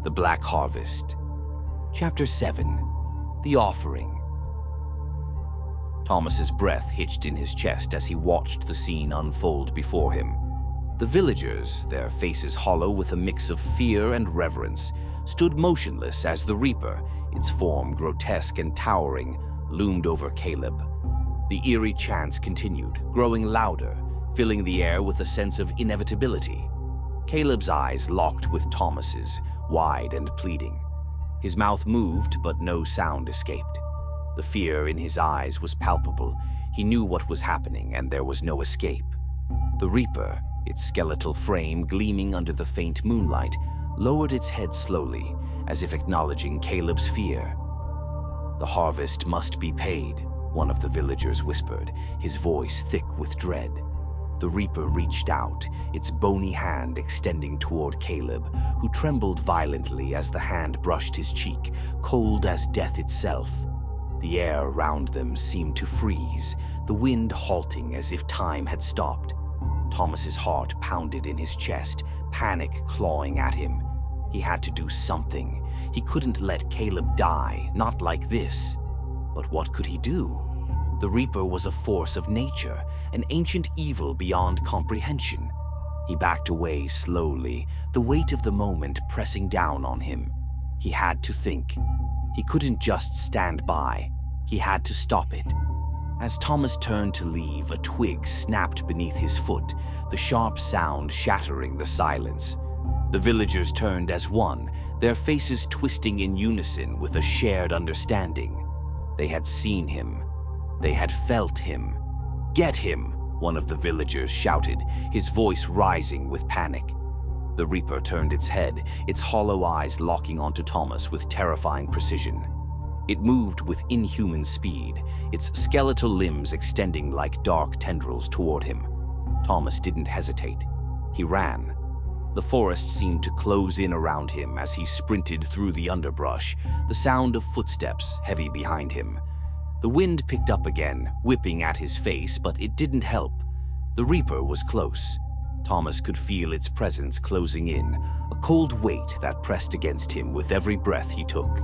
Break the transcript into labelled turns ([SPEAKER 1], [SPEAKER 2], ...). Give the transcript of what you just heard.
[SPEAKER 1] The Black Harvest. Chapter 7. The Offering. Thomas's breath hitched in his chest as he watched the scene unfold before him. The villagers, their faces hollow with a mix of fear and reverence, stood motionless as the Reaper, its form grotesque and towering, loomed over Caleb. The eerie chants continued, growing louder, filling the air with a sense of inevitability. Caleb's eyes locked with Thomas's, wide and pleading. His mouth moved, but no sound escaped. The fear in his eyes was palpable. He knew what was happening, and there was no escape. The Reaper, its skeletal frame gleaming under the faint moonlight, lowered its head slowly, as if acknowledging Caleb's fear. "The harvest must be paid," one of the villagers whispered, his voice thick with dread. The Reaper reached out, its bony hand extending toward Caleb, who trembled violently as the hand brushed his cheek, cold as death itself. The air around them seemed to freeze, the wind halting as if time had stopped. Thomas's heart pounded in his chest, panic clawing at him. He had to do something. He couldn't let Caleb die, not like this. But what could he do? The Reaper was a force of nature, an ancient evil beyond comprehension. He backed away slowly, the weight of the moment pressing down on him. He had to think. He couldn't just stand by. He had to stop it. As Thomas turned to leave, a twig snapped beneath his foot, the sharp sound shattering the silence. The villagers turned as one, their faces twisting in unison with a shared understanding. They had seen him. They had felt him. "Get him!" one of the villagers shouted, his voice rising with panic. The Reaper turned its head, its hollow eyes locking onto Thomas with terrifying precision. It moved with inhuman speed, its skeletal limbs extending like dark tendrils toward him. Thomas didn't hesitate. He ran. The forest seemed to close in around him as he sprinted through the underbrush, the sound of footsteps heavy behind him. The wind picked up again, whipping at his face, but it didn't help. The Reaper was close. Thomas could feel its presence closing in, a cold weight that pressed against him with every breath he took.